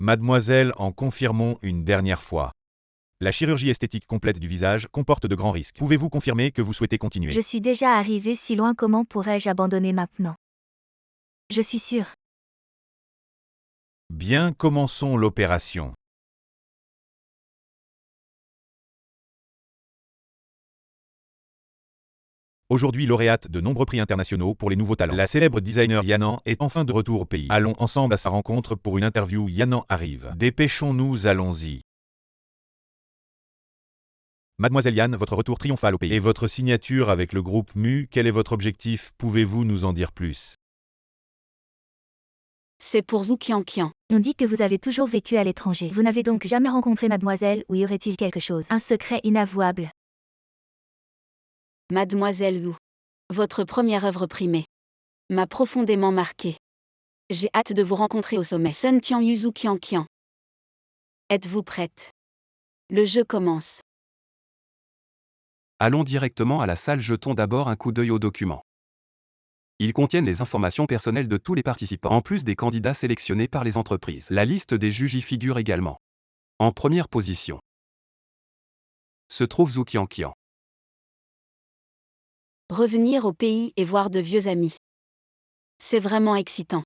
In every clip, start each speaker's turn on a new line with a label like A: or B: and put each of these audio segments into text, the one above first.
A: Mademoiselle, en confirmons une dernière fois. La chirurgie esthétique complète du visage comporte de grands risques. Pouvez-vous confirmer que vous souhaitez continuer?
B: Je suis déjà arrivé si loin, comment pourrais-je abandonner maintenant? Je suis sûre.
A: Bien, commençons l'opération. Aujourd'hui lauréate de nombreux prix internationaux pour les nouveaux talents, la célèbre designer Yanan est enfin de retour au pays. Allons ensemble à sa rencontre pour une interview. Yanan arrive. Dépêchons-nous, allons-y. Mademoiselle Yan, votre retour triomphal au pays. Et votre signature avec le groupe MU, quel est votre objectif? Pouvez-vous nous en dire plus?
C: C'est pour Zhu Qianqian.
B: On dit que vous avez toujours vécu à l'étranger. Vous n'avez donc jamais rencontré mademoiselle, ou y aurait-il quelque chose? Un secret inavouable.
C: Mademoiselle Wu. Votre première œuvre primée m'a profondément marqué. J'ai hâte de vous rencontrer au sommet. Sun Tianyu Zhu Qianqian. Êtes-vous prête? Le jeu commence.
D: Allons directement à la salle, jetons d'abord un coup d'œil aux documents. Ils contiennent les informations personnelles de tous les participants, en plus des candidats sélectionnés par les entreprises. La liste des juges y figure également. En première position se trouve Zhu Qianqian.
C: Revenir au pays et voir de vieux amis. C'est vraiment excitant.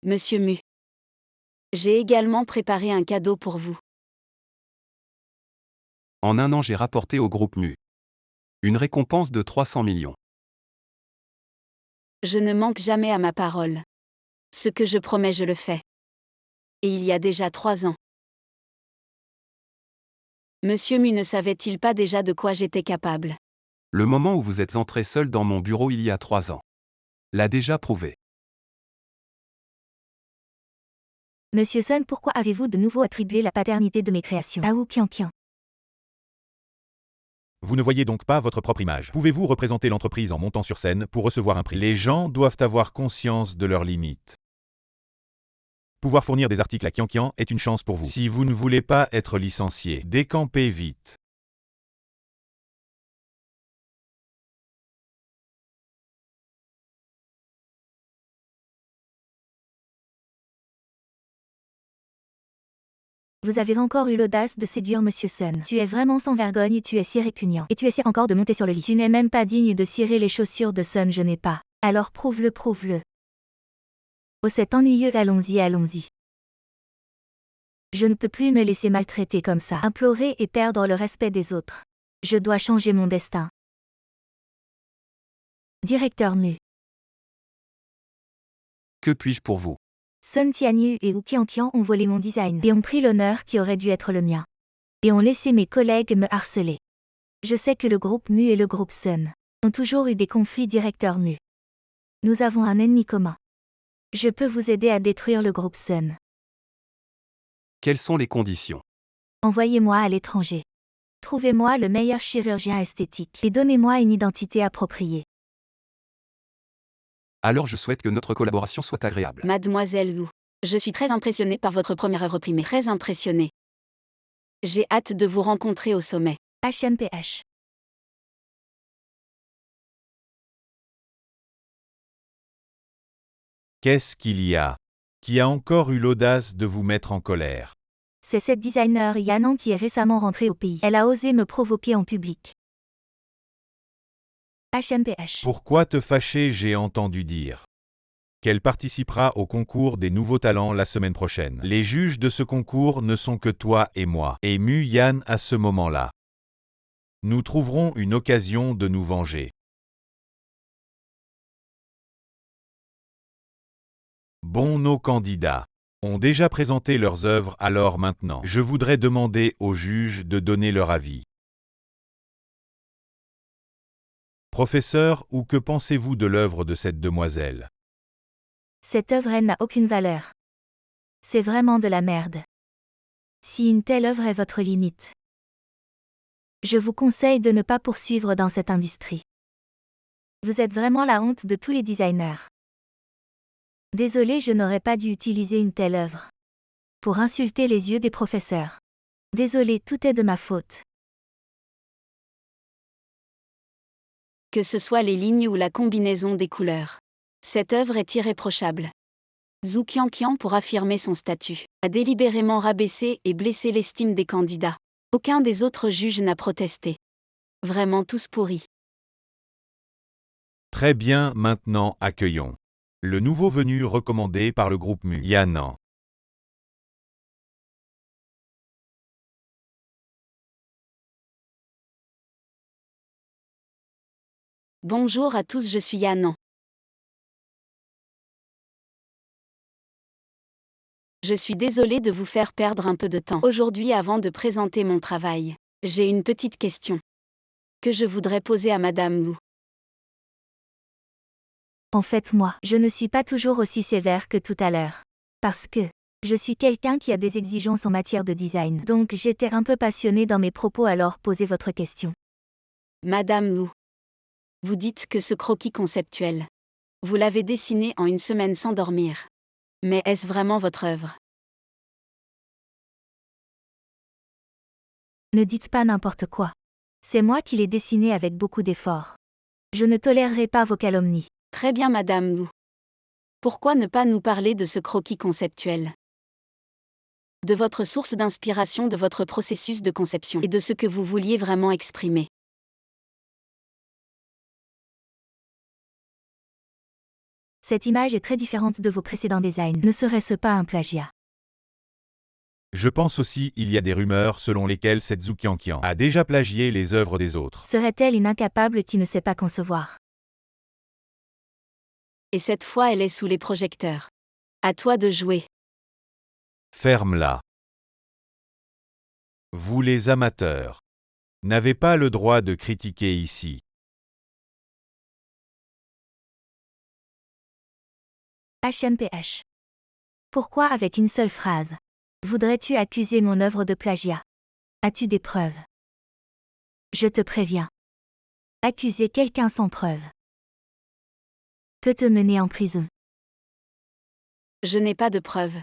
C: Monsieur Mu. J'ai également préparé un cadeau pour vous.
D: En un an, j'ai rapporté au groupe MU une récompense de 300 millions.
C: Je ne manque jamais à ma parole. Ce que je promets, je le fais. Et il y a déjà 3 ans. Monsieur Mu ne savait-il pas déjà de quoi j'étais capable?
D: Le moment où vous êtes entré seul dans mon bureau il y a 3 ans l'a déjà prouvé.
B: Monsieur Sun, pourquoi avez-vous de nouveau attribué la paternité de mes créations à Wu Qianqian?
A: Vous ne voyez donc pas votre propre image. Pouvez-vous représenter l'entreprise en montant sur scène pour recevoir un prix? Les gens doivent avoir conscience de leurs limites. Pouvoir fournir des articles à Qianqian est une chance pour vous. Si vous ne voulez pas être licencié, décampez vite.
B: Vous avez encore eu l'audace de séduire Monsieur Sun. Tu es vraiment sans vergogne, tu es si répugnant. Et tu essaies encore de monter sur le lit. Tu n'es même pas digne de cirer les chaussures de Sun, je n'ai pas. Alors prouve-le, prouve-le. Oh, c'est ennuyeux, allons-y, allons-y. Je ne peux plus me laisser maltraiter comme ça. Implorer et perdre le respect des autres. Je dois changer mon destin. Directeur Mu.
D: Que puis-je pour vous?
B: Sun Tianyu et Wu Qianqian ont volé mon design et ont pris l'honneur qui aurait dû être le mien. Et ont laissé mes collègues me harceler. Je sais que le groupe Mu et le groupe Sun ont toujours eu des conflits. Directeur Mu. Nous avons un ennemi commun. Je peux vous aider à détruire le groupe Sun.
D: Quelles sont les conditions?
B: Envoyez-moi à l'étranger. Trouvez-moi le meilleur chirurgien esthétique et donnez-moi une identité appropriée.
D: Alors je souhaite que notre collaboration soit agréable.
C: Mademoiselle Wu. Je suis très impressionnée par votre première œuvre primée. Très impressionnée. J'ai hâte de vous rencontrer au sommet.
B: HMPH.
A: Qu'est-ce qu'il y a? Qui a encore eu l'audace de vous mettre en colère?
B: C'est cette designer Yanan qui est récemment rentrée au pays. Elle a osé me provoquer en public. HMPH.
A: Pourquoi te fâcher? J'ai entendu dire qu'elle participera au concours des nouveaux talents la semaine prochaine. Les juges de ce concours ne sont que toi et moi, et Mu Yan à ce moment-là. Nous trouverons une occasion de nous venger. Bon, nos candidats ont déjà présenté leurs œuvres, alors maintenant, je voudrais demander aux juges de donner leur avis. Professeur, ou que pensez-vous de l'œuvre de cette demoiselle?
B: Cette œuvre, elle n'a aucune valeur. C'est vraiment de la merde. Si une telle œuvre est votre limite, je vous conseille de ne pas poursuivre dans cette industrie. Vous êtes vraiment la honte de tous les designers. Désolé, je n'aurais pas dû utiliser une telle œuvre pour insulter les yeux des professeurs. Désolé, tout est de ma faute.
C: Que ce soit les lignes ou la combinaison des couleurs. Cette œuvre est irréprochable. Zhu Qianqian, pour affirmer son statut, a délibérément rabaissé et blessé l'estime des candidats. Aucun des autres juges n'a protesté. Vraiment tous pourris.
A: Très bien, maintenant accueillons le nouveau venu recommandé par le groupe Mu, Yanan.
C: Bonjour à tous, je suis Yanan. Je suis désolée de vous faire perdre un peu de temps aujourd'hui avant de présenter mon travail. J'ai une petite question que je voudrais poser à Madame Wu.
B: En fait, moi, je ne suis pas toujours aussi sévère que tout à l'heure. Parce que je suis quelqu'un qui a des exigences en matière de design. Donc j'étais un peu passionnée dans mes propos, alors posez votre question.
C: Madame Wu, vous dites que ce croquis conceptuel, vous l'avez dessiné en une semaine sans dormir. Mais est-ce vraiment votre œuvre?
B: Ne dites pas n'importe quoi. C'est moi qui l'ai dessiné avec beaucoup d'efforts. Je ne tolérerai pas vos calomnies.
C: Très bien, Madame Wu. Pourquoi ne pas nous parler de ce croquis conceptuel? De votre source d'inspiration, de votre processus de conception et de ce que vous vouliez vraiment exprimer.
B: Cette image est très différente de vos précédents designs. Ne serait-ce pas un plagiat?
A: Je pense aussi il y a des rumeurs selon lesquelles cette Zhu Qianqian a déjà plagié les œuvres des autres.
B: Serait-elle une incapable qui ne sait pas concevoir?
C: Et cette fois, elle est sous les projecteurs. À toi de jouer.
A: Ferme-la. Vous les amateurs n'avez pas le droit de critiquer ici.
B: HMPH. Pourquoi avec une seule phrase voudrais-tu accuser mon œuvre de plagiat? As-tu des preuves? Je te préviens. Accuser quelqu'un sans preuve peut te mener en prison.
C: Je n'ai pas de preuves.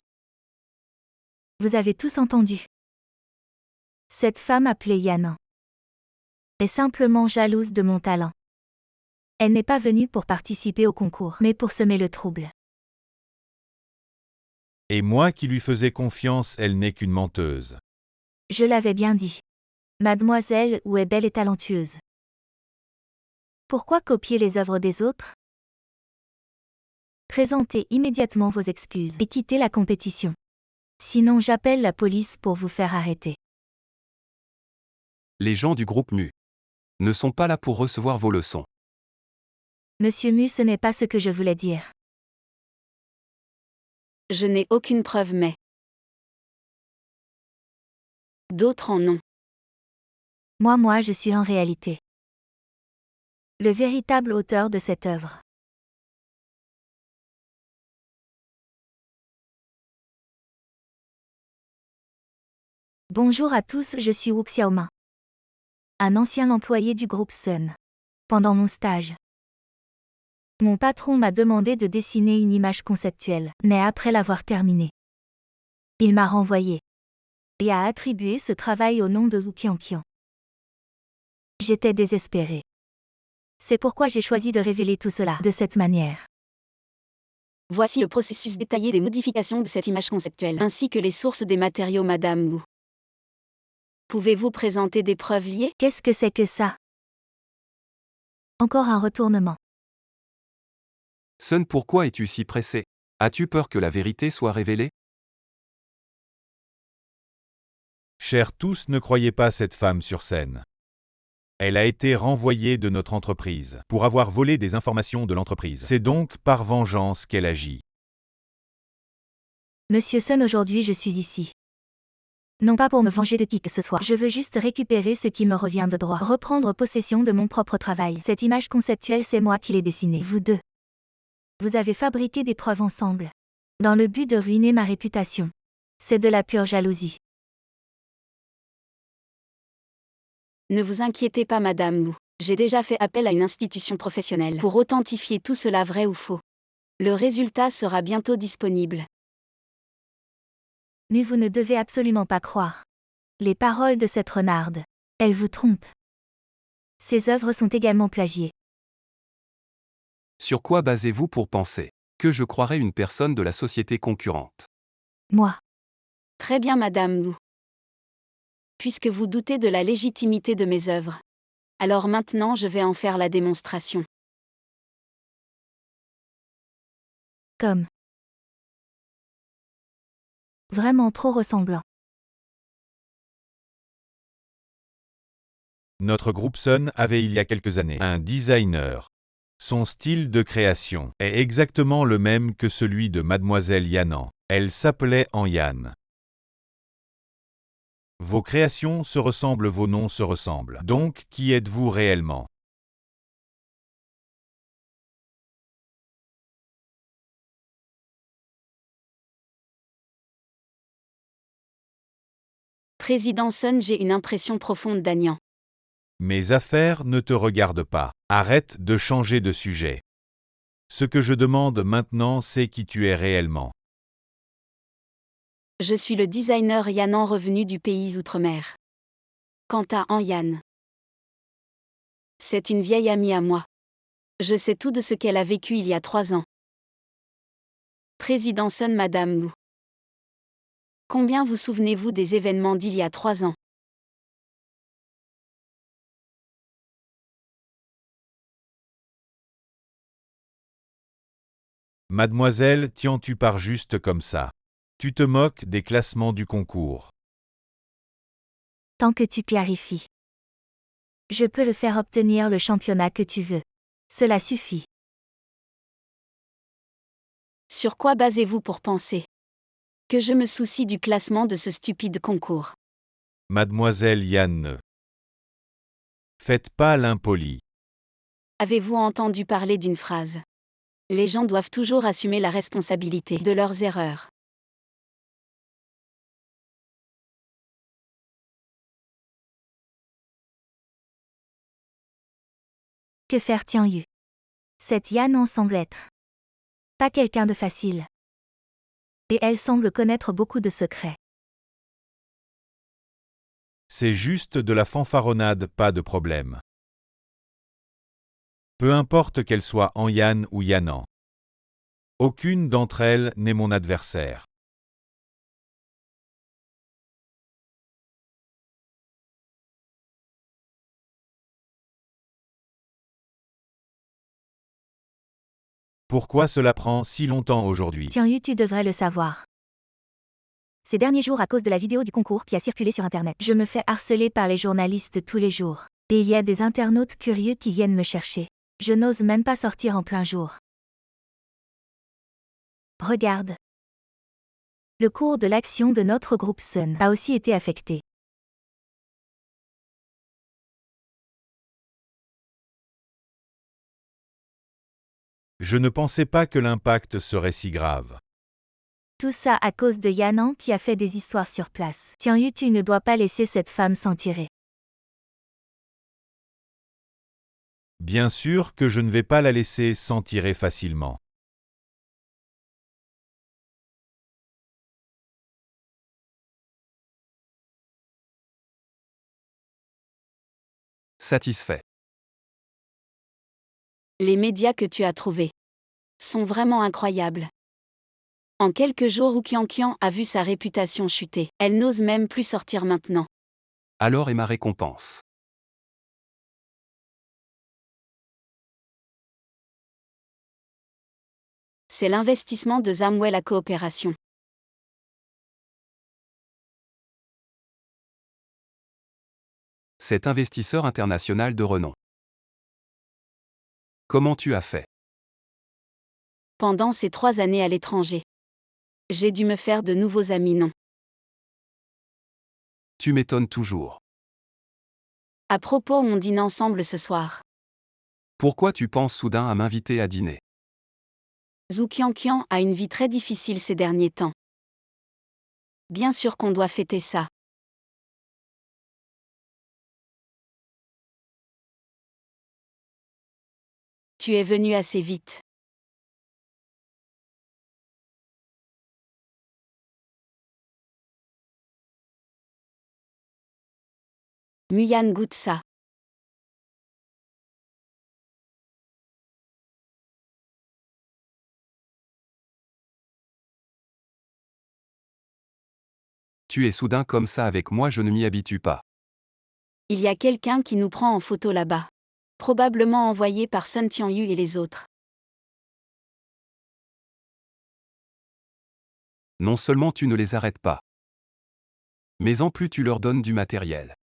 B: Vous avez tous entendu. Cette femme appelée Yanan est simplement jalouse de mon talent. Elle n'est pas venue pour participer au concours, mais pour semer le trouble.
A: Et moi qui lui faisais confiance, elle n'est qu'une menteuse.
B: Je l'avais bien dit. Mademoiselle Wu est belle et talentueuse. Pourquoi copier les œuvres des autres? Présentez immédiatement vos excuses et quittez la compétition. Sinon j'appelle la police pour vous faire arrêter.
D: Les gens du groupe Mu ne sont pas là pour recevoir vos leçons.
B: Monsieur Mu, ce n'est pas ce que je voulais dire.
C: Je n'ai aucune preuve, mais d'autres en ont.
B: Moi, je suis en réalité le véritable auteur de cette œuvre. Bonjour à tous, je suis Wu Xiaomin, un ancien employé du groupe Sun. Pendant mon stage, mon patron m'a demandé de dessiner une image conceptuelle, mais après l'avoir terminée, il m'a renvoyé et a attribué ce travail au nom de Zhu Qianqian. J'étais désespérée. C'est pourquoi j'ai choisi de révéler tout cela de cette manière.
C: Voici le processus détaillé des modifications de cette image conceptuelle, ainsi que les sources des matériaux, Madame Wu. Pouvez-vous présenter des preuves liées?
B: Qu'est-ce que c'est que ça? Encore un retournement.
D: Sun, pourquoi es-tu si pressé? As-tu peur que la vérité soit révélée?
A: Chers tous, ne croyez pas cette femme sur scène. Elle a été renvoyée de notre entreprise pour avoir volé des informations de l'entreprise. C'est donc par vengeance qu'elle agit.
B: Monsieur Sun, aujourd'hui je suis ici. Non pas pour me venger de qui que ce soit. Je veux juste récupérer ce qui me revient de droit. Reprendre possession de mon propre travail. Cette image conceptuelle, c'est moi qui l'ai dessinée. Vous deux. Vous avez fabriqué des preuves ensemble. Dans le but de ruiner ma réputation. C'est de la pure jalousie.
C: Ne vous inquiétez pas, Madame Wu. J'ai déjà fait appel à une institution professionnelle pour authentifier tout cela, vrai ou faux. Le résultat sera bientôt disponible.
B: Mais vous ne devez absolument pas croire les paroles de cette renarde. Elle vous trompe. Ses œuvres sont également plagiées.
D: Sur quoi basez-vous pour penser Que je croirais une personne de la société concurrente.
B: Moi.
C: Très bien, Madame Wu. Puisque vous doutez de la légitimité de mes œuvres. Alors maintenant je vais en faire la démonstration.
B: Comme. Vraiment trop ressemblant.
A: Notre groupe Sun avait il y a quelques années un designer. Son style de création est exactement le même que celui de Mademoiselle Yanan. Elle s'appelait Yan. Vos créations se ressemblent, vos noms se ressemblent. Donc, qui êtes-vous réellement?
C: Président Sun, j'ai une impression profonde d'Agnan.
A: Mes affaires ne te regardent pas. Arrête de changer de sujet. Ce que je demande maintenant, c'est qui tu es réellement.
C: Je suis le designer Yanan revenu du pays outre-mer. Quant à Yan, c'est une vieille amie à moi. Je sais tout de ce qu'elle a vécu il y a 3 ans. Président Sun, Madame Wu. Combien vous souvenez-vous des événements d'il y a 3 ans?
A: Mademoiselle, tu pars juste comme ça. Tu te moques des classements du concours.
B: Tant que tu clarifies. Je peux le faire obtenir le championnat que tu veux. Cela suffit.
C: Sur quoi basez-vous pour penser que je me soucie du classement de ce stupide concours?
A: Mademoiselle Yann. Faites pas l'impoli.
C: Avez-vous entendu parler d'une phrase? Les gens doivent toujours assumer la responsabilité de leurs erreurs.
B: Que faire Tian Yu? Cette Yanan semble être pas quelqu'un de facile. Et elle semble connaître beaucoup de secrets.
A: C'est juste de la fanfaronnade, pas de problème. Peu importe qu'elle soit Yan ou Yanan. Aucune d'entre elles n'est mon adversaire. Pourquoi cela prend si longtemps aujourd'hui?
B: Tian Yu, tu devrais le savoir. Ces derniers jours à cause de la vidéo du concours qui a circulé sur Internet. Je me fais harceler par les journalistes tous les jours. Et il y a des internautes curieux qui viennent me chercher. Je n'ose même pas sortir en plein jour. Regarde. Le cours de l'action de notre groupe Sun a aussi été affecté.
A: Je ne pensais pas que l'impact serait si grave.
B: Tout ça à cause de Yanan qui a fait des histoires sur place. Tian Yu, tu ne dois pas laisser cette femme s'en tirer.
A: Bien sûr que je ne vais pas la laisser s'en tirer facilement.
D: Satisfait.
C: Les médias que tu as trouvés sont vraiment incroyables. En quelques jours, Wu Qianqian a vu sa réputation chuter. Elle n'ose même plus sortir maintenant.
D: Alors est ma récompense.
C: C'est l'investissement de Zamwell à coopération.
D: Cet investisseur international de renom. Comment tu as fait?
C: Pendant ces 3 années à l'étranger, j'ai dû me faire de nouveaux amis, non.
D: Tu m'étonnes toujours.
C: À propos, on dîne ensemble ce soir.
D: Pourquoi tu penses soudain à m'inviter à dîner?
C: Zhu Qianqian a une vie très difficile ces derniers temps. Bien sûr qu'on doit fêter ça. Tu es venu assez vite. Muyan goûte ça.
D: Tu es soudain comme ça avec moi, je ne m'y habitue pas.
C: Il y a quelqu'un qui nous prend en photo là-bas. Probablement envoyé par Sun Tianyu et les autres.
D: Non seulement tu ne les arrêtes pas, mais en plus tu leur donnes du matériel.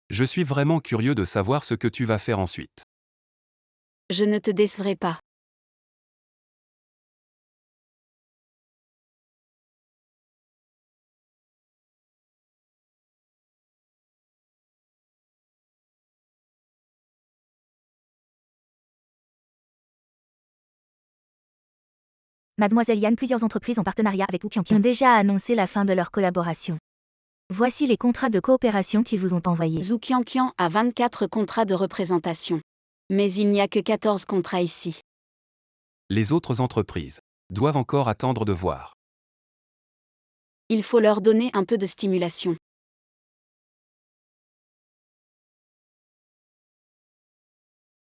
D: Je suis vraiment curieux de savoir ce que tu vas faire ensuite.
C: Je ne te décevrai pas.
B: Mademoiselle Yan, plusieurs entreprises en partenariat avec Oukiankian ont déjà annoncé la fin de leur collaboration. Voici les contrats de coopération qu'ils vous ont envoyés.
C: Zhu Qianqian a 24 contrats de représentation. Mais il n'y a que 14 contrats ici.
D: Les autres entreprises doivent encore attendre de voir.
C: Il faut leur donner un peu de stimulation.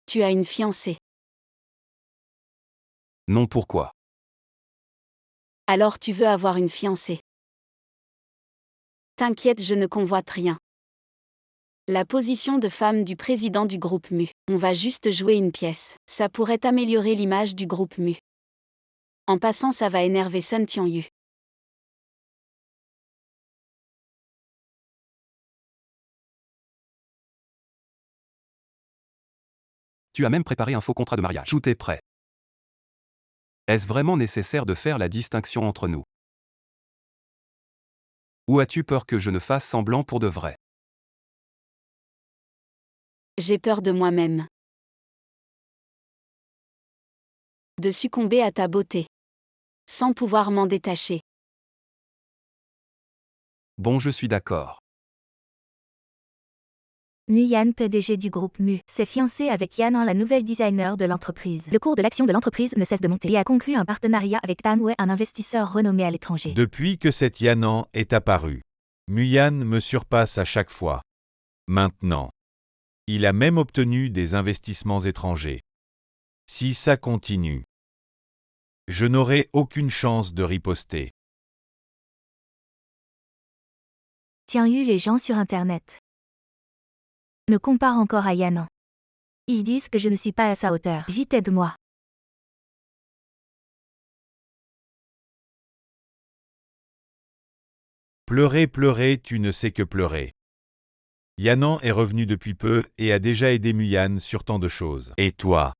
C: Tu as une fiancée.
D: Non, pourquoi?
C: Alors tu veux avoir une fiancée. T'inquiète, je ne convoite rien. La position de femme du président du groupe Mu. On va juste jouer une pièce. Ça pourrait améliorer l'image du groupe Mu. En passant, ça va énerver Sun Tianyu.
D: Tu as même préparé un faux contrat de mariage. Tout est prêt. Est-ce vraiment nécessaire de faire la distinction entre nous? Ou as-tu peur que je ne fasse semblant pour de vrai?
C: J'ai peur de moi-même. De succomber à ta beauté. Sans pouvoir m'en détacher.
D: Bon, je suis d'accord.
B: Mu Yan, PDG du groupe Mu, s'est fiancé avec Yanan, la nouvelle designer de l'entreprise. Le cours de l'action de l'entreprise ne cesse de monter et a conclu un partenariat avec Tanwei, un investisseur renommé à l'étranger.
A: Depuis que cette Yanan est apparue, Muyan me surpasse à chaque fois. Maintenant, il a même obtenu des investissements étrangers. Si ça continue, je n'aurai aucune chance de riposter.
B: Tianyu, les gens sur Internet me comparent encore à Yanan. Ils disent que je ne suis pas à sa hauteur. Vite, aide-moi.
A: Pleurer, pleurer, tu ne sais que pleurer. Yanan est revenu depuis peu et a déjà aidé Muyan sur tant de choses. Et toi?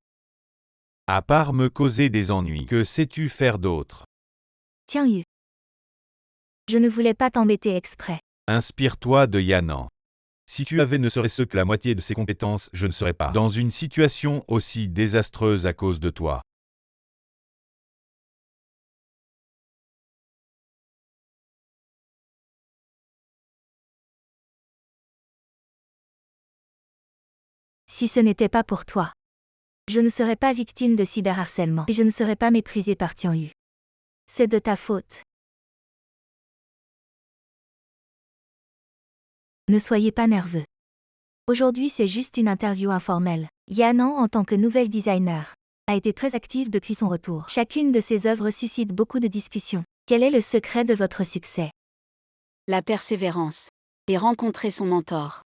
A: À part me causer des ennuis, que sais-tu faire d'autre?
B: Tianyu. Je ne voulais pas t'embêter exprès.
A: Inspire-toi de Yanan. Si tu avais ne serait-ce que la moitié de ses compétences, je ne serais pas dans une situation aussi désastreuse à cause de toi.
B: Si ce n'était pas pour toi, je ne serais pas victime de cyberharcèlement et je ne serais pas méprisée par Tianyu. C'est de ta faute. Ne soyez pas nerveux. Aujourd'hui, c'est juste une interview informelle. Yanan, en tant que nouvelle designer, a été très active depuis son retour. Chacune de ses œuvres suscite beaucoup de discussions. Quel est le secret de votre succès?
C: La persévérance. Et rencontrer son mentor.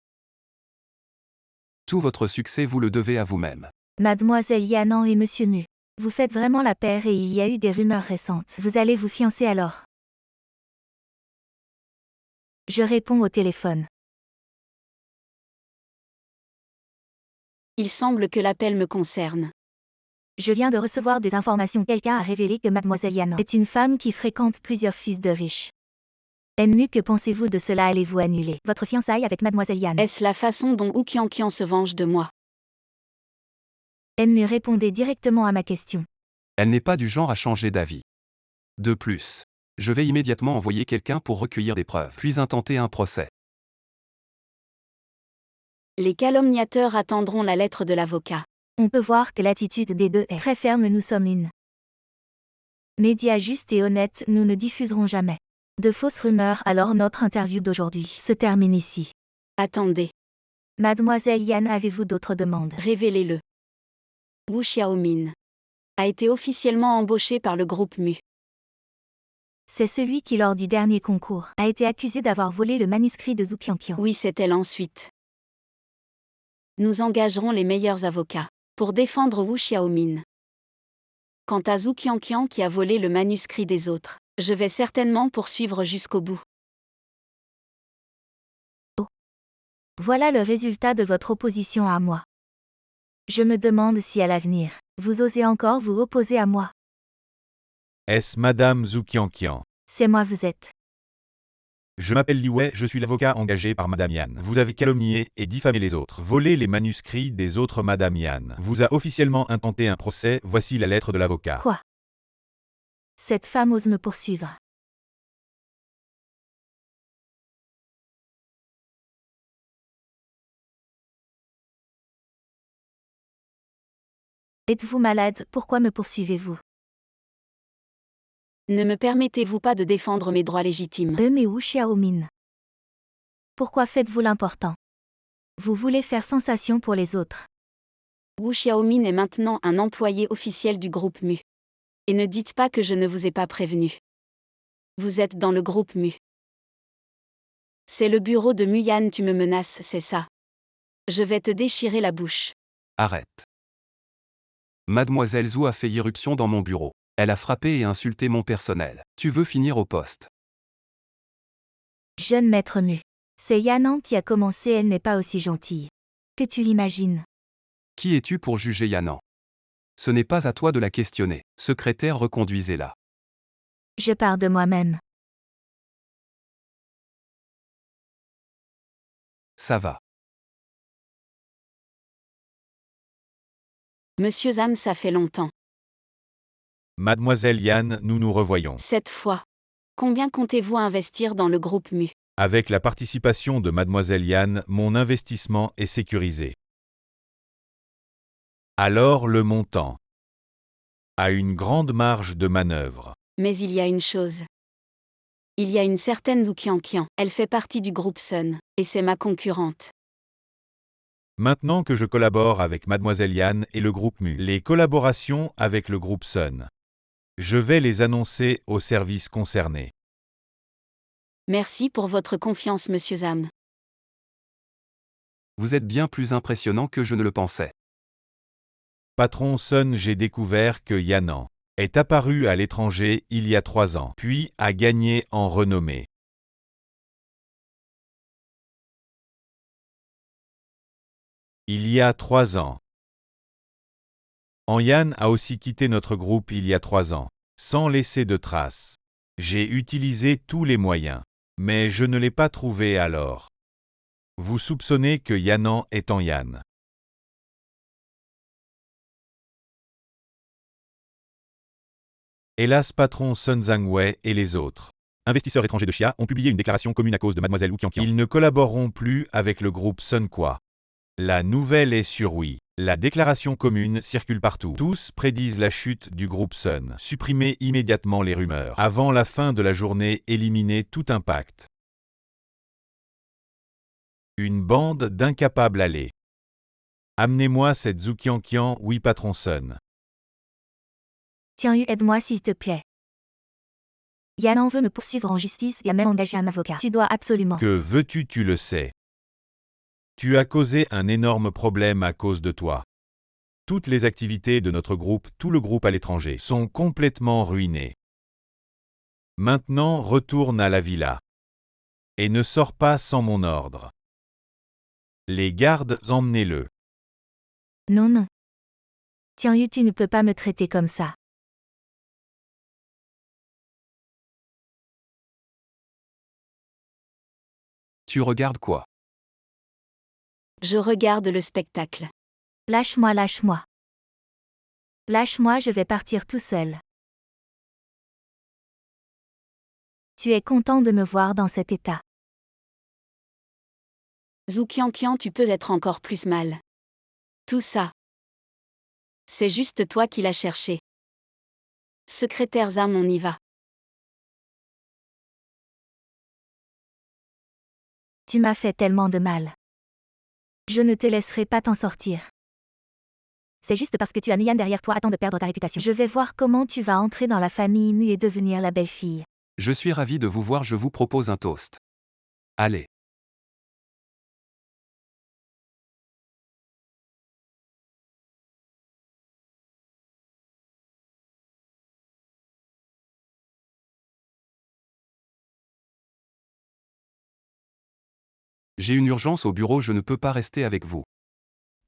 D: Tout votre succès vous le devez à vous-même.
B: Mademoiselle Yanan et Monsieur Mu, vous faites vraiment la paire et il y a eu des rumeurs récentes. Vous allez vous fiancer alors? Je réponds au téléphone.
C: Il semble que l'appel me concerne.
B: Je viens de recevoir des informations. Quelqu'un a révélé que Mademoiselle Yanan est une femme qui fréquente plusieurs fils de riches. Mu, que pensez-vous de cela? Allez-vous annuler votre fiançailles avec Mademoiselle Yan?
C: Est-ce la façon dont Wu Qianqian se venge de moi?
B: Mu, répondez directement à ma question.
D: Elle n'est pas du genre à changer d'avis. De plus, je vais immédiatement envoyer quelqu'un pour recueillir des preuves, puis intenter un procès.
C: Les calomniateurs attendront la lettre de l'avocat.
B: On peut voir que l'attitude des deux est très ferme. Nous sommes une média juste et honnête, nous ne diffuserons jamais de fausses rumeurs. Alors notre interview d'aujourd'hui se termine ici.
C: Attendez.
B: Mademoiselle Yan, avez-vous d'autres demandes?
C: Révélez-le. Wu Xiaomin a été officiellement embauché par le groupe Mu.
B: C'est celui qui, lors du dernier concours, a été accusé d'avoir volé le manuscrit de Zhu Qianqian.
C: Oui, c'est elle ensuite. Nous engagerons les meilleurs avocats pour défendre Wu Xiaomin. Quant à Zhu Qianqian qui a volé le manuscrit des autres, je vais certainement poursuivre jusqu'au bout.
B: Voilà le résultat de votre opposition à moi. Je me demande si à l'avenir, vous osez encore vous opposer à moi.
A: Est-ce Madame Zhu Qianqian?
B: C'est moi vous êtes.
A: Je m'appelle Li Wei, je suis l'avocat engagé par Madame Yan. Vous avez calomnié et diffamé les autres, volé les manuscrits des autres. Madame Yan vous a officiellement intenté un procès, voici la lettre de l'avocat.
B: Quoi? Cette femme ose me poursuivre. Êtes-vous malade? Pourquoi me poursuivez-vous?
C: Ne me permettez-vous pas de défendre mes droits légitimes?
B: Mais Wu Xiaomin. Pourquoi faites-vous l'important? Vous voulez faire sensation pour les autres.
C: Wu Xiaomin est maintenant un employé officiel du groupe Mu. Et ne dites pas que je ne vous ai pas prévenu. Vous êtes dans le groupe Mu. C'est le bureau de Mu Yan, tu me menaces, c'est ça. Je vais te déchirer la bouche.
D: Arrête. Mademoiselle Zhu a fait irruption dans mon bureau. Elle a frappé et insulté mon personnel. Tu veux finir au poste?
B: Jeune maître Mu. C'est Yanan qui a commencé, elle n'est pas aussi gentille que tu l'imagines.
D: Qui es-tu pour juger Yanan? Ce n'est pas à toi de la questionner. Secrétaire, reconduisez-la.
B: Je pars de moi-même.
D: Ça va.
C: Monsieur Zham, ça fait longtemps.
A: Mademoiselle Yan, nous nous revoyons.
C: Cette fois. Combien comptez-vous investir dans le groupe Mu?
A: Avec la participation de Mademoiselle Yan, mon investissement est sécurisé. Alors le montant a une grande marge de manœuvre.
C: Mais il y a une chose. Il y a une certaine Zhu Qianqian. Elle fait partie du groupe Sun, et c'est ma concurrente.
A: Maintenant que je collabore avec Mademoiselle Yan et le groupe Mu, les collaborations avec le groupe Sun, je vais les annoncer aux services concernés.
C: Merci pour votre confiance, Monsieur Zham.
D: Vous êtes bien plus impressionnant que je ne le pensais.
A: Patron Sun, j'ai découvert que Yanan est apparu à l'étranger il y a 3 ans, puis a gagné en renommée. Il y a 3 ans. Yan a aussi quitté notre groupe il y a 3 ans, sans laisser de traces. J'ai utilisé tous les moyens, mais je ne l'ai pas trouvé alors. Vous soupçonnez que Yanan est en Yan. Hélas, patron Sun Zhangwei et les autres investisseurs étrangers de Xia ont publié une déclaration commune à cause de Mademoiselle Wu Qianqian. Ils ne collaboreront plus avec le groupe Sun quoi. La nouvelle est sur oui. La déclaration commune circule partout. Tous prédisent la chute du groupe Sun. Supprimez immédiatement les rumeurs. Avant la fin de la journée, éliminez tout impact. Une bande d'incapables allez. Amenez-moi cette Zhu Qianqian, oui patron Sun.
B: Tiens, aide-moi s'il te plaît. Yanan veut me poursuivre en justice et a même engagé un avocat. Tu dois absolument.
A: Que veux-tu, tu le sais. Tu as causé un énorme problème à cause de toi. Toutes les activités de notre groupe, tout le groupe à l'étranger, sont complètement ruinées. Maintenant, retourne à la villa. Et ne sors pas sans mon ordre. Les gardes, emmenez-le.
B: Non, non. Tiens, tu ne peux pas me traiter comme ça.
D: Tu regardes quoi?
C: Je regarde le spectacle.
B: Lâche-moi, lâche-moi. Lâche-moi, je vais partir tout seul. Tu es content de me voir dans cet état.
C: Zhu Qianqian, tu peux être encore plus mal. Tout ça. C'est juste toi qui l'as cherché. Secrétaire Zham, on y va.
B: Tu m'as fait tellement de mal. Je ne te laisserai pas t'en sortir. C'est juste parce que tu as Mu Yan derrière toi, attends de perdre ta réputation. Je vais voir comment tu vas entrer dans la famille Mu et devenir la belle-fille
D: Je suis ravi de vous voir, je vous propose un toast. Allez. J'ai une urgence au bureau, je ne peux pas rester avec vous.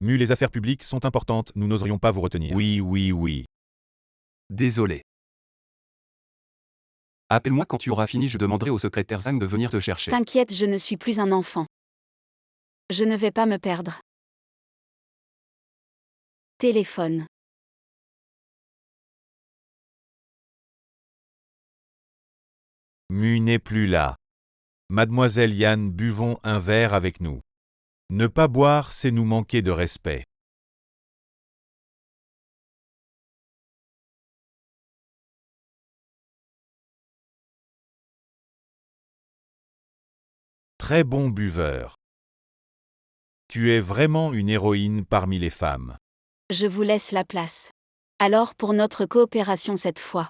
A: Mu, les affaires publiques sont importantes, nous n'oserions pas vous retenir. Oui.
D: Désolé. Appelle-moi quand tu auras fini, je demanderai au secrétaire Zhang de venir te chercher.
C: T'inquiète, je ne suis plus un enfant. Je ne vais pas me perdre. Téléphone.
A: Mu n'est plus là. Mademoiselle Yan, buvons un verre avec nous. Ne pas boire, c'est nous manquer de respect. Très bon buveur. Tu es vraiment une héroïne parmi les femmes.
C: Je vous laisse la place. Alors pour notre coopération cette fois.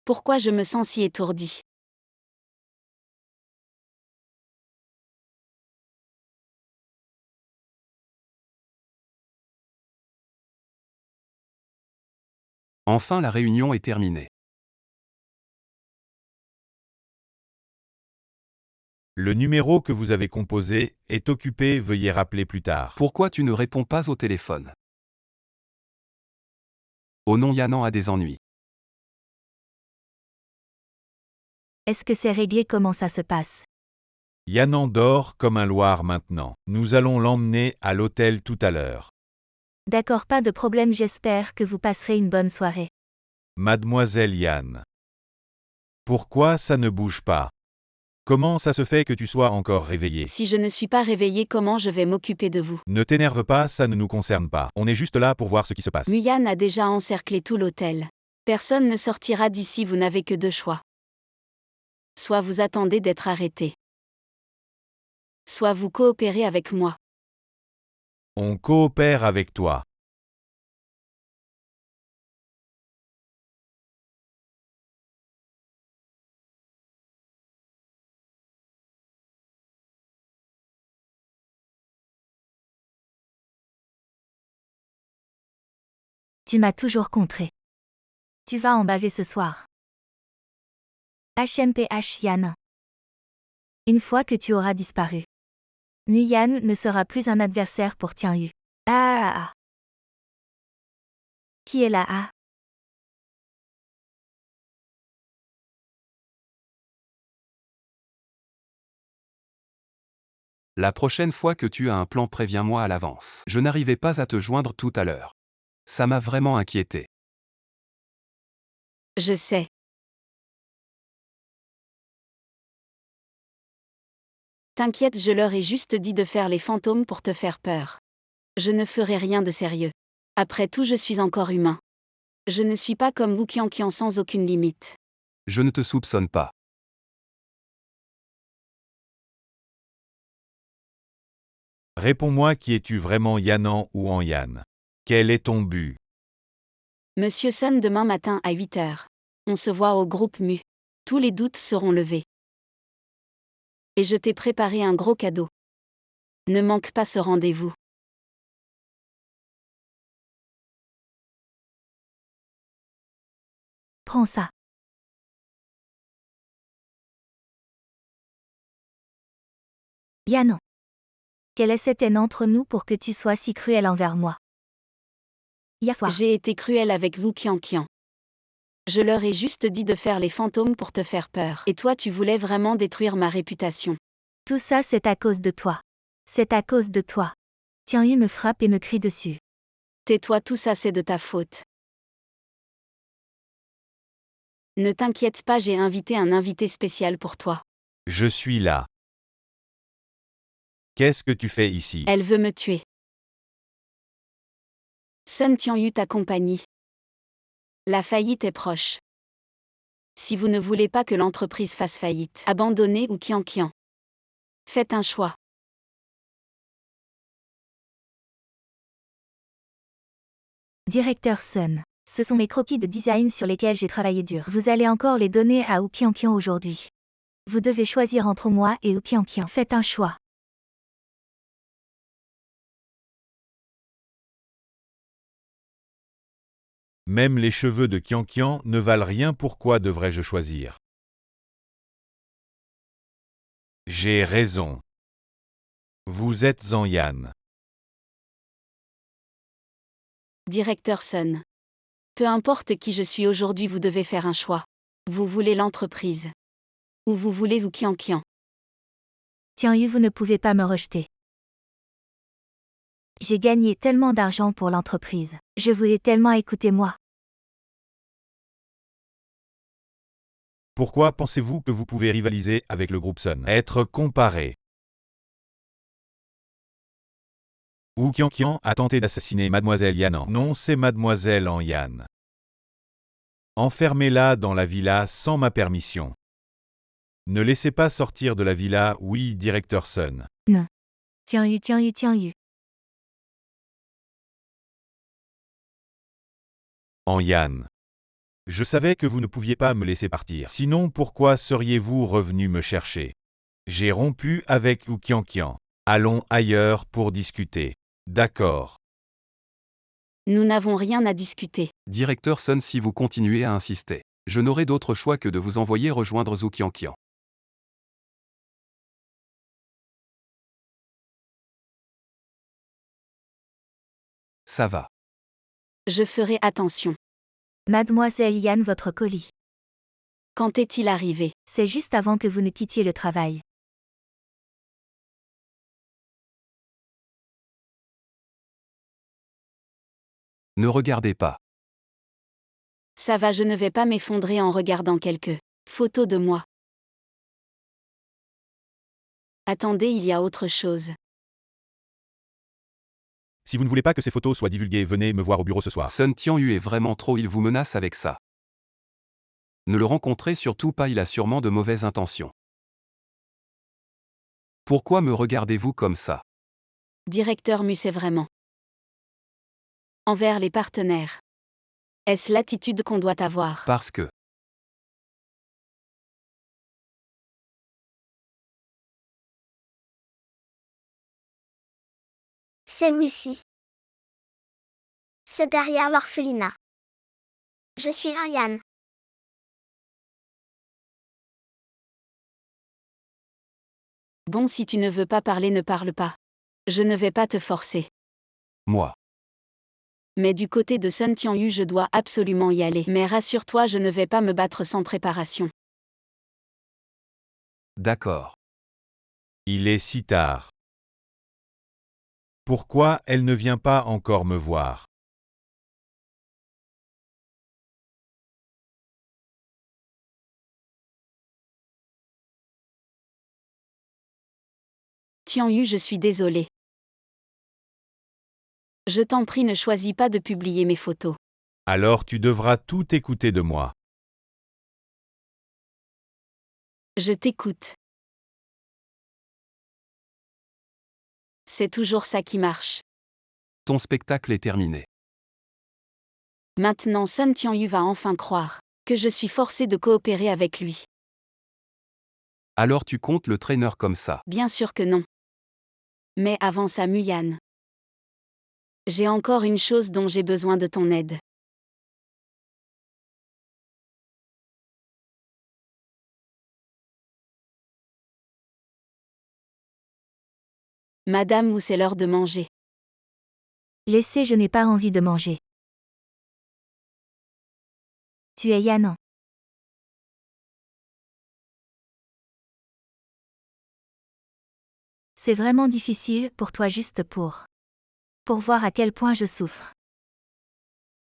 C: Pourquoi je me sens si étourdie?
D: Enfin, la réunion est terminée.
A: Le numéro que vous avez composé est occupé, veuillez rappeler plus tard.
D: Pourquoi tu ne réponds pas au téléphone? Oh non, Yanan a des ennuis.
B: Est-ce que c'est réglé? Comment ça se passe?
A: Yanan dort comme un loir maintenant. Nous allons l'emmener à l'hôtel tout à l'heure.
B: D'accord, pas de problème, j'espère que vous passerez une bonne soirée.
A: Mademoiselle Yan. Pourquoi ça ne bouge pas? Comment ça se fait que tu sois encore réveillée?
C: Si je ne suis pas réveillée, comment je vais m'occuper de vous?
A: Ne t'énerve pas, ça ne nous concerne pas. On est juste là pour voir ce qui se passe.
C: Muyan a déjà encerclé tout l'hôtel. Personne ne sortira d'ici, vous n'avez que deux choix. Soit vous attendez d'être arrêté. Soit vous coopérez avec moi.
A: On coopère avec toi.
B: Tu m'as toujours contré. Tu vas en baver ce soir. HMPH Yan. Une fois que tu auras disparu, Muyan ne sera plus un adversaire pour Tianyu. Ah. Qui est là? Ah.
D: La prochaine fois que tu as un plan, préviens-moi à l'avance. Je n'arrivais pas à te joindre tout à l'heure. Ça m'a vraiment inquiété.
C: Je sais. T'inquiète, je leur ai juste dit de faire les fantômes pour te faire peur. Je ne ferai rien de sérieux. Après tout, je suis encore humain. Je ne suis pas comme Wu Qianqian sans aucune limite.
D: Je ne te soupçonne pas.
A: Réponds-moi, qui es-tu vraiment, Yanan ou en Yan? Quel est ton but?
C: Monsieur Sun, demain matin à 8 heures. On se voit au groupe Mu. Tous les doutes seront levés. Et je t'ai préparé un gros cadeau. Ne manque pas ce rendez-vous.
B: Prends ça. Yanan. Quelle est cette haine entre nous pour que tu sois si cruel envers moi? Hier soir.
C: J'ai été cruel avec Zhu Qianqian. Je leur ai juste dit de faire les fantômes pour te faire peur. Et toi, tu voulais vraiment détruire ma réputation.
B: Tout ça, c'est à cause de toi. C'est à cause de toi. Tianyu me frappe et me crie dessus.
C: Tais-toi, tout ça c'est de ta faute. Ne t'inquiète pas, j'ai invité un invité spécial pour toi.
A: Je suis là. Qu'est-ce que tu fais ici?
C: Elle veut me tuer. Sun Tianyu t'accompagne. La faillite est proche. Si vous ne voulez pas que l'entreprise fasse faillite, abandonnez ou Qianqian. Faites un choix.
B: Directeur Sun. Ce sont mes croquis de design sur lesquels j'ai travaillé dur. Vous allez encore les donner à Wu Qianqian aujourd'hui. Vous devez choisir entre moi et Wu Qianqian. Faites un choix.
A: Même les cheveux de Qianqian ne valent rien, pourquoi devrais-je choisir? J'ai raison. Vous êtes en Yan.
C: Directeur Sun. Peu importe qui je suis aujourd'hui, vous devez faire un choix. Vous voulez l'entreprise. Ou vous voulez Wu Qianqian.
B: Tianyu, vous ne pouvez pas me rejeter. J'ai gagné tellement d'argent pour l'entreprise. Je voulais tellement écouter moi.
A: Pourquoi pensez-vous que vous pouvez rivaliser avec le groupe Sun? Être comparé. Wu Qianqian a tenté d'assassiner Mademoiselle Yan. Non, c'est Mademoiselle en Yan. Enfermez-la dans la villa sans ma permission. Ne laissez pas sortir de la villa, oui, directeur Sun.
B: Non. Tianyu.
A: En Yan. Je savais que vous ne pouviez pas me laisser partir. Sinon, pourquoi seriez-vous revenu me chercher? J'ai rompu avec Wu Qianqian. Allons ailleurs pour discuter. D'accord.
C: Nous n'avons rien à discuter.
D: Directeur Sun, si vous continuez à insister, je n'aurai d'autre choix que de vous envoyer rejoindre Zhu Qianqian. Ça va.
C: Je ferai attention.
B: Mademoiselle Yan, votre colis.
C: Quand est-il arrivé?
B: C'est juste avant que vous ne quittiez le travail.
D: Ne regardez pas.
C: Ça va, je ne vais pas m'effondrer en regardant quelques photos de moi. Attendez, il y a autre chose.
A: Si vous ne voulez pas que ces photos soient divulguées, venez me voir au bureau ce soir.
D: Sun Tianyu est vraiment trop, il vous menace avec ça. Ne le rencontrez surtout pas, il a sûrement de mauvaises intentions. Pourquoi me regardez-vous comme ça?
C: Directeur Mu, c'est vraiment. Envers les partenaires. Est-ce l'attitude qu'on doit avoir?
D: Parce que.
E: C'est Missy. C'est derrière l'orphelinat. Je suis un Yan.
C: Bon, si tu ne veux pas parler, ne parle pas. Je ne vais pas te forcer.
D: Moi.
C: Mais du côté de Sun Tianyu, je dois absolument y aller. Mais rassure-toi, je ne vais pas me battre sans préparation.
D: D'accord.
A: Il est si tard. Pourquoi elle ne vient pas encore me voir?
C: Tianyu, je suis désolée. Je t'en prie, ne choisis pas de publier mes photos.
A: Alors tu devras tout écouter de moi.
C: Je t'écoute. C'est toujours ça qui marche.
D: Ton spectacle est terminé.
C: Maintenant Sun Tianyu va enfin croire que je suis forcée de coopérer avec lui.
D: Alors tu comptes le traîneur comme ça?
C: Bien sûr que non. Mais avant ça, Muyan. J'ai encore une chose dont j'ai besoin de ton aide. Madame, ou c'est l'heure de manger.
B: Laissez, je n'ai pas envie de manger. Tu es Yanan. C'est vraiment difficile pour toi juste pour voir à quel point je souffre.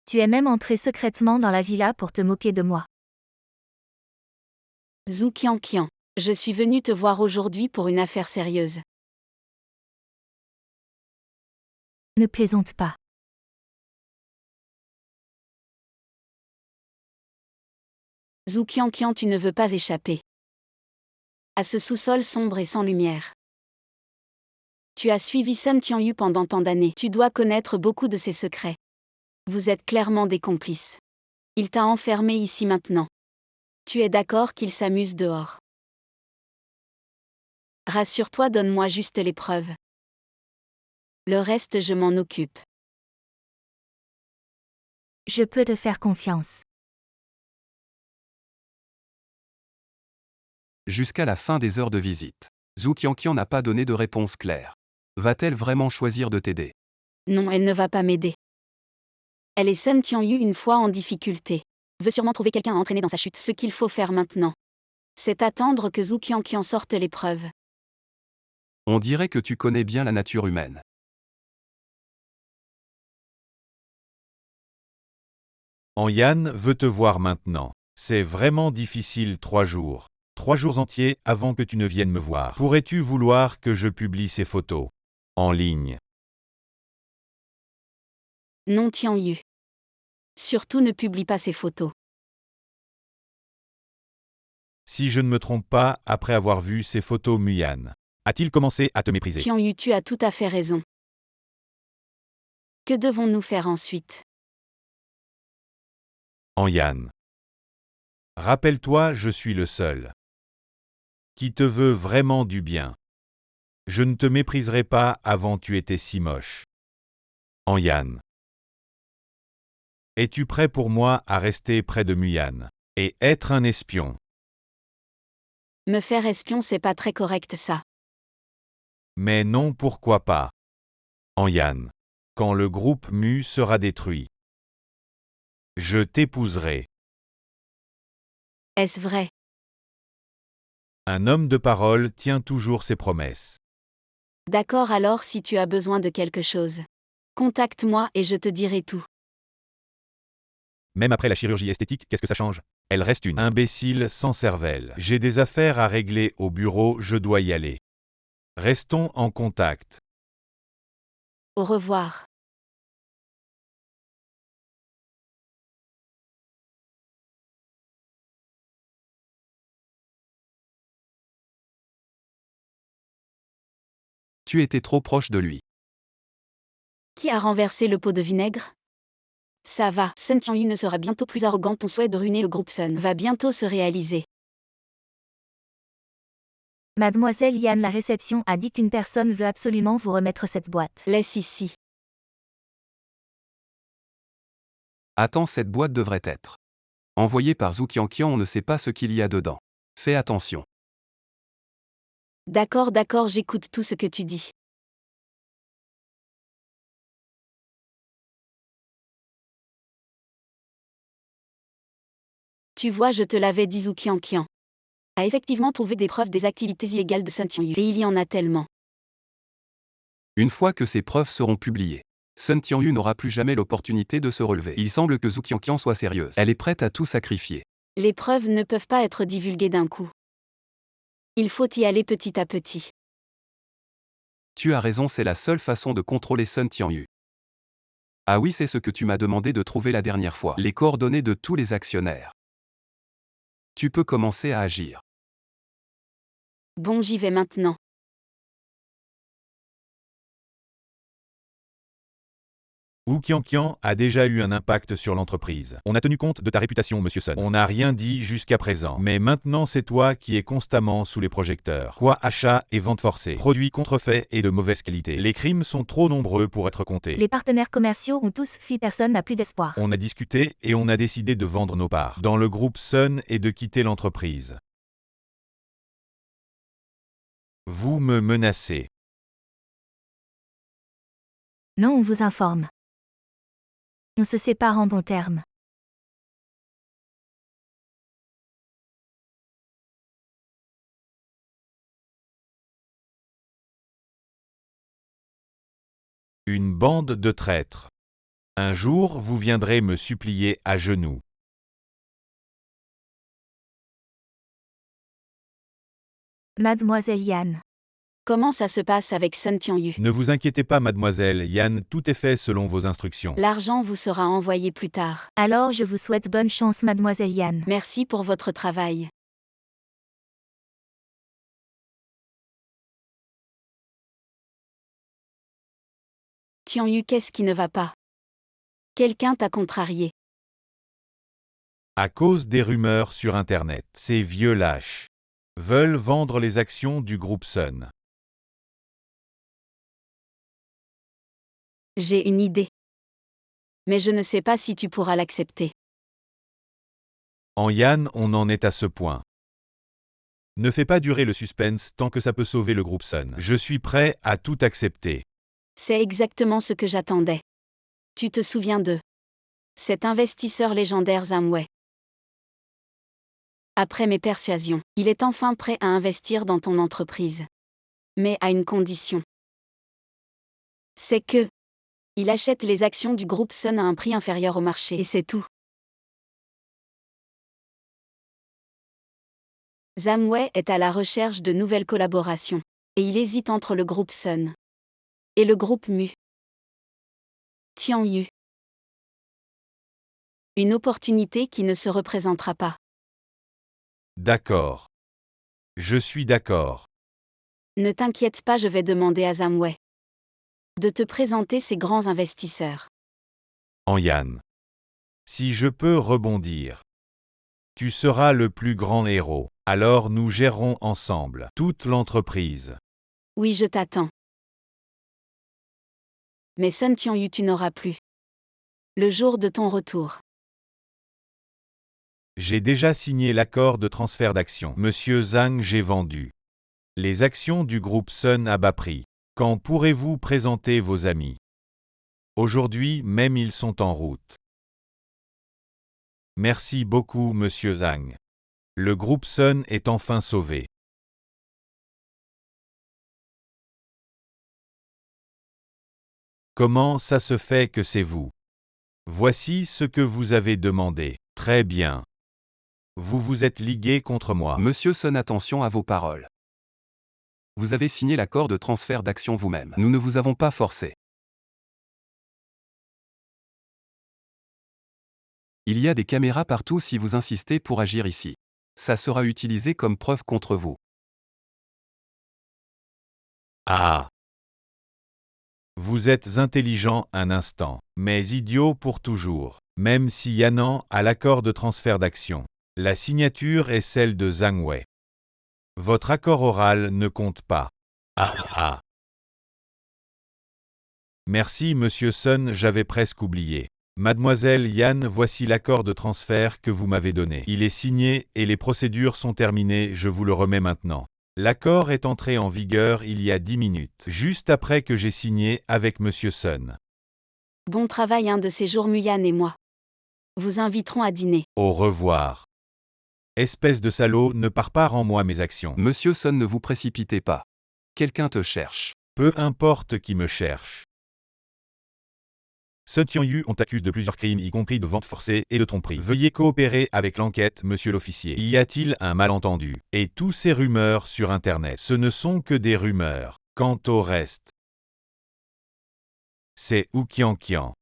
B: Tu es même entré secrètement dans la villa pour te moquer de moi.
C: Zhu Qianqian, je suis venue te voir aujourd'hui pour une affaire sérieuse.
B: Ne plaisante pas.
C: Zhu Qianqian, tu ne veux pas échapper à ce sous-sol sombre et sans lumière. Tu as suivi Sun Tianyu pendant tant d'années. Tu dois connaître beaucoup de ses secrets. Vous êtes clairement des complices. Il t'a enfermé ici maintenant. Tu es d'accord qu'il s'amuse dehors. Rassure-toi, donne-moi juste les preuves. Le reste, je m'en occupe.
B: Je peux te faire confiance.
D: Jusqu'à la fin des heures de visite, Zhu Qianqian n'a pas donné de réponse claire. Va-t-elle vraiment choisir de t'aider?
C: Non, elle ne va pas m'aider. Elle est Sun Tianyu une fois en difficulté. Veut sûrement trouver quelqu'un à entraîner dans sa chute. Ce qu'il faut faire maintenant, c'est attendre que Zhu Qianqian sorte les preuves.
D: On dirait que tu connais bien la nature humaine.
A: Yan veut te voir maintenant. C'est vraiment difficile 3 jours. 3 jours entiers avant que tu ne viennes me voir. Pourrais-tu vouloir que je publie ces photos en ligne?
C: Non, Tianyu. Surtout ne publie pas ces photos.
A: Si je ne me trompe pas, après avoir vu ces photos, Muyan a-t-il commencé à te mépriser?
C: Tianyu, tu as tout à fait raison. Que devons-nous faire ensuite?
A: Yan. Rappelle-toi, je suis le seul qui te veut vraiment du bien. Je ne te mépriserai pas avant tu étais si moche. Yan. Es-tu prêt pour moi à rester près de Muyan et être un espion?
C: Me faire espion, c'est pas très correct ça.
A: Mais non, pourquoi pas? Yan. Quand le groupe Mu sera détruit, je t'épouserai.
C: Est-ce vrai?
A: Un homme de parole tient toujours ses promesses.
C: D'accord, alors si tu as besoin de quelque chose, contacte-moi et je te dirai tout.
A: Même après la chirurgie esthétique, qu'est-ce que ça change? Elle reste une imbécile sans cervelle. J'ai des affaires à régler au bureau, je dois y aller. Restons en contact.
C: Au revoir.
D: Tu étais trop proche de lui.
C: Qui a renversé le pot de vinaigre? Ça va, Sun Tianyu ne sera bientôt plus arrogant. Ton souhait de ruiner le groupe Sun va bientôt se réaliser.
B: Mademoiselle Yan, la réception a dit qu'une personne veut absolument vous remettre cette boîte.
C: Laisse ici.
D: Attends, cette boîte devrait être envoyée par Zhu Qianqian, on ne sait pas ce qu'il y a dedans. Fais attention.
C: D'accord, d'accord, j'écoute tout ce que tu dis. Tu vois, je te l'avais dit, Zhu Qianqian a effectivement trouvé des preuves des activités illégales de Sun Tianyu. Et il y en a tellement.
D: Une fois que ces preuves seront publiées, Sun Tianyu n'aura plus jamais l'opportunité de se relever. Il semble que Zhu Qianqian soit sérieuse. Elle est prête à tout sacrifier.
C: Les preuves ne peuvent pas être divulguées d'un coup. Il faut y aller petit à petit.
D: Tu as raison, c'est la seule façon de contrôler Sun Tianyu. Ah oui, c'est ce que tu m'as demandé de trouver la dernière fois. Les coordonnées de tous les actionnaires. Tu peux commencer à agir.
C: Bon, j'y vais maintenant.
A: Wu Qianqian a déjà eu un impact sur l'entreprise. On a tenu compte de ta réputation, Monsieur Sun. On n'a rien dit jusqu'à présent. Mais maintenant, c'est toi qui es constamment sous les projecteurs. Quoi, achat et vente forcée, produits contrefaits et de mauvaise qualité. Les crimes sont trop nombreux pour être comptés.
B: Les partenaires commerciaux ont tous fui, personne n'a plus d'espoir.
A: On a discuté et on a décidé de vendre nos parts dans le groupe Sun et de quitter l'entreprise. Vous me menacez.
B: Non, on vous informe. On se sépare en bons termes.
A: Une bande de traîtres. Un jour, vous viendrez me supplier à genoux.
B: Mademoiselle Yan.
C: Comment ça se passe avec Sun Tianyu?
A: Ne vous inquiétez pas, mademoiselle Yan, tout est fait selon vos instructions.
C: L'argent vous sera envoyé plus tard.
B: Alors je vous souhaite bonne chance, Mademoiselle Yan.
C: Merci pour votre travail. Tianyu, qu'est-ce qui ne va pas? Quelqu'un t'a contrarié.
A: À cause des rumeurs sur Internet, ces vieux lâches veulent vendre les actions du groupe Sun.
C: J'ai une idée. Mais je ne sais pas si tu pourras l'accepter.
A: En Yann, on en est à ce point. Ne fais pas durer le suspense tant que ça peut sauver le groupe Sun. Je suis prêt à tout accepter.
C: C'est exactement ce que j'attendais. Tu te souviens de cet investisseur légendaire Zamway. Après mes persuasions, il est enfin prêt à investir dans ton entreprise. Mais à une condition. C'est que il achète les actions du groupe Sun à un prix inférieur au marché. Et c'est tout. Zamway est à la recherche de nouvelles collaborations. Et il hésite entre le groupe Sun et le groupe Mu. Tianyu. Une opportunité qui ne se représentera pas.
A: D'accord. Je suis d'accord.
C: Ne t'inquiète pas, je vais demander à Zamway de te présenter ses grands investisseurs.
A: En Yann. Si je peux rebondir. Tu seras le plus grand héros. Alors nous gérerons ensemble toute l'entreprise.
C: Oui, je t'attends. Mais Sun Tianyu, tu n'auras plus. Le jour de ton retour.
A: J'ai déjà signé l'accord de transfert d'actions. Monsieur Zhang, j'ai vendu les actions du groupe Sun à bas prix. Quand pourrez-vous présenter vos amis? Aujourd'hui même ils sont en route. Merci beaucoup, monsieur Zhang. Le groupe Sun est enfin sauvé. Comment ça se fait que c'est vous? Voici ce que vous avez demandé. Très bien. Vous vous êtes ligué contre moi.
D: Monsieur Sun, attention à vos paroles. Vous avez signé l'accord de transfert d'actions vous-même. Nous ne vous avons pas forcé. Il y a des caméras partout si vous insistez pour agir ici. Ça sera utilisé comme preuve contre vous.
A: Ah. Vous êtes intelligent un instant, mais idiot pour toujours. Même si Yannan a l'accord de transfert d'actions, la signature est celle de Zhang Wei. Votre accord oral ne compte pas. Ah. Merci monsieur Sun, j'avais presque oublié. Mademoiselle Yan, voici l'accord de transfert que vous m'avez donné. Il est signé et les procédures sont terminées, je vous le remets maintenant. L'accord est entré en vigueur il y a 10 minutes, juste après que j'ai signé avec monsieur Sun.
C: Bon travail, un de ces jours, Muyan et moi vous inviterons à dîner.
A: Au revoir. Espèce de salaud, ne pars pas, rends-moi mes actions.
D: Monsieur Sun, ne vous précipitez pas. Quelqu'un te cherche.
A: Peu importe qui me cherche. Sun Tianyu, on t'accuse de plusieurs crimes, y compris de vente forcée et de tromperie. Veuillez coopérer avec l'enquête, monsieur l'officier. Y a-t-il un malentendu? Et tous ces rumeurs sur Internet, ce ne sont que des rumeurs. Quant au reste, c'est Wu Qianqian.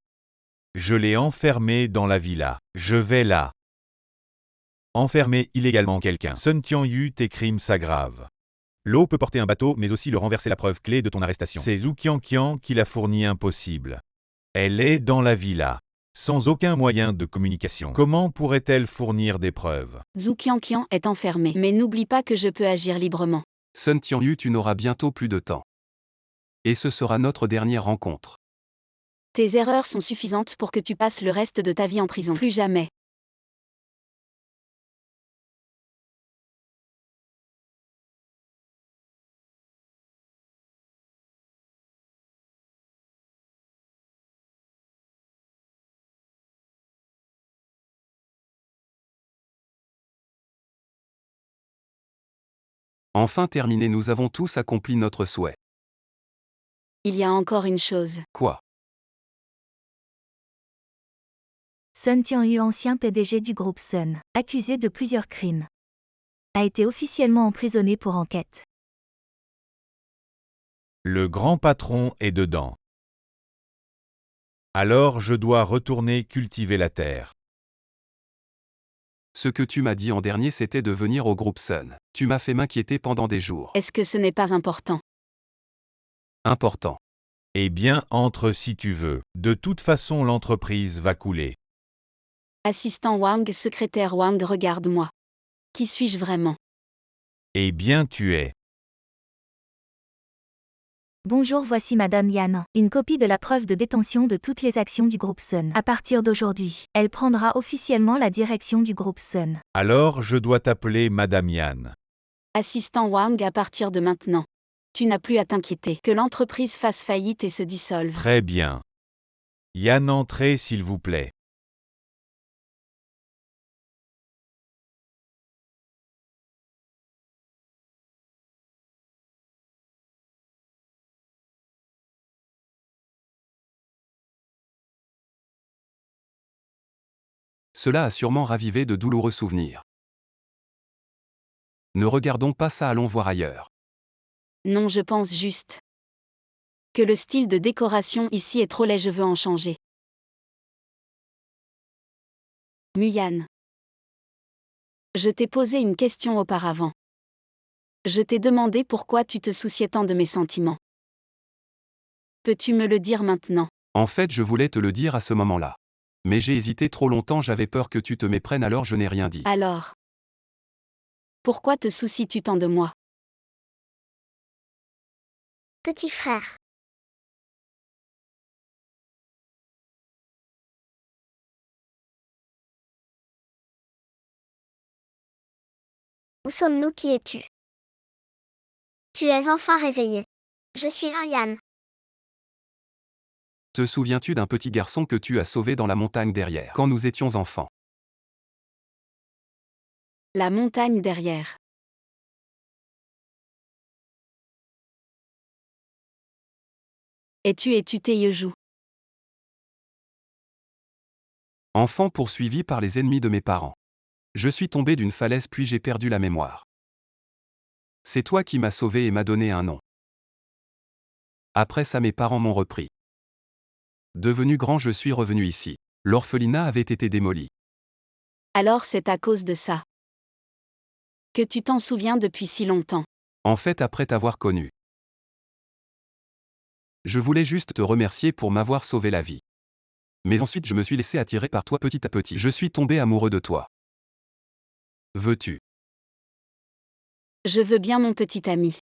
A: Je l'ai enfermé dans la villa. Je vais là. Enfermer illégalement quelqu'un. Sun Tianyu, tes crimes s'aggravent. L'eau peut porter un bateau, mais aussi le renverser, la preuve clé de ton arrestation. C'est Wu Qianqian qui l'a fourni, impossible. Elle est dans la villa. Sans aucun moyen de communication. Comment pourrait-elle fournir des preuves?
C: Zhu Qianqian est enfermé. Mais n'oublie pas que je peux agir librement.
D: Sun Tianyu, tu n'auras bientôt plus de temps. Et ce sera notre dernière rencontre.
C: Tes erreurs sont suffisantes pour que tu passes le reste de ta vie en prison. Plus jamais.
D: Enfin terminé, nous avons tous accompli notre souhait.
C: Il y a encore une chose.
D: Quoi?
B: Sun Tianyu, ancien PDG du groupe Sun, accusé de plusieurs crimes, a été officiellement emprisonné pour enquête.
A: Le grand patron est dedans. Alors je dois retourner cultiver la terre.
D: Ce que tu m'as dit en dernier, c'était de venir au groupe Sun. Tu m'as fait m'inquiéter pendant des jours.
C: Est-ce que ce n'est pas important?
D: Important.
A: Eh bien, entre si tu veux. De toute façon, l'entreprise va couler.
C: Assistant Wang, secrétaire Wang, regarde-moi. Qui suis-je vraiment?
A: Eh bien, tu es.
B: Bonjour, voici Madame Yan, une copie de la preuve de détention de toutes les actions du groupe Sun. À partir d'aujourd'hui, elle prendra officiellement la direction du groupe Sun.
A: Alors, je dois t'appeler Madame Yan.
C: Assistant Wang, à partir de maintenant. Tu n'as plus à t'inquiéter que l'entreprise fasse faillite et se dissolve.
A: Très bien. Yan, entrez s'il vous plaît.
D: Cela a sûrement ravivé de douloureux souvenirs. Ne regardons pas ça, allons voir ailleurs.
C: Non, je pense juste que le style de décoration ici est trop laid, je veux en changer. Muyan. Je t'ai posé une question auparavant. Je t'ai demandé pourquoi tu te souciais tant de mes sentiments. Peux-tu me le dire maintenant?
D: En fait, je voulais te le dire à ce moment-là. Mais j'ai hésité trop longtemps, j'avais peur que tu te méprennes, alors je n'ai rien dit.
C: Alors, pourquoi te soucies-tu tant de moi?
E: Petit frère. Où sommes-nous? Qui es-tu? Tu es enfin réveillé. Je suis un Yan.
D: Te souviens-tu d'un petit garçon que tu as sauvé dans la montagne derrière, quand nous étions enfants?
C: La montagne derrière. Es-tu Taeyeju?
D: Enfant poursuivi par les ennemis de mes parents. Je suis tombé d'une falaise puis j'ai perdu la mémoire. C'est toi qui m'as sauvé et m'as donné un nom. Après ça, mes parents m'ont repris. Devenu grand, je suis revenu ici. L'orphelinat avait été démoli.
C: Alors c'est à cause de ça que tu t'en souviens depuis si longtemps.
D: En fait, après t'avoir connu. Je voulais juste te remercier pour m'avoir sauvé la vie. Mais ensuite je me suis laissé attirer par toi petit à petit. Je suis tombé amoureux de toi. Veux-tu?
C: Je veux bien, mon petit ami.